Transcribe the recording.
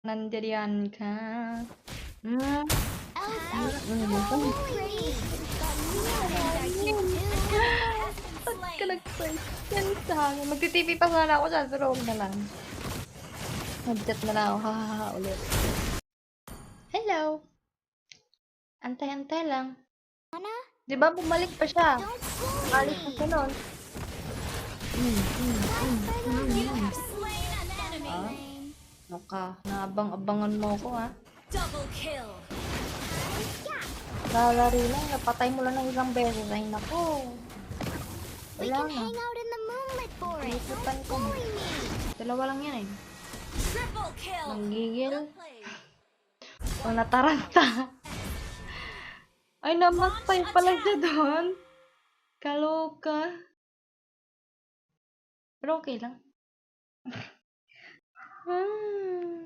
Nandyan ka. Hmm. Ba't ka nag-question sa akin? Magti-TV pa sana ako dyan, pero huwag na lang. Mag-chat na lang ako, hahaha ulit. Hello. Antay-antay lang. Di ba bumalik pa siya? Alis na siya nun. Ah, ano ka? Naabang-abangan mo ako, ha? Lalari lang, napatay mo lang ng isang beses. Ay, nako. Wala na. Ikutan ko. Dalawa lang yan, eh. Nanggigil. O, nataranta. Ay, namatay pala siya doon. Kaloka. Pero okay lang. Ah.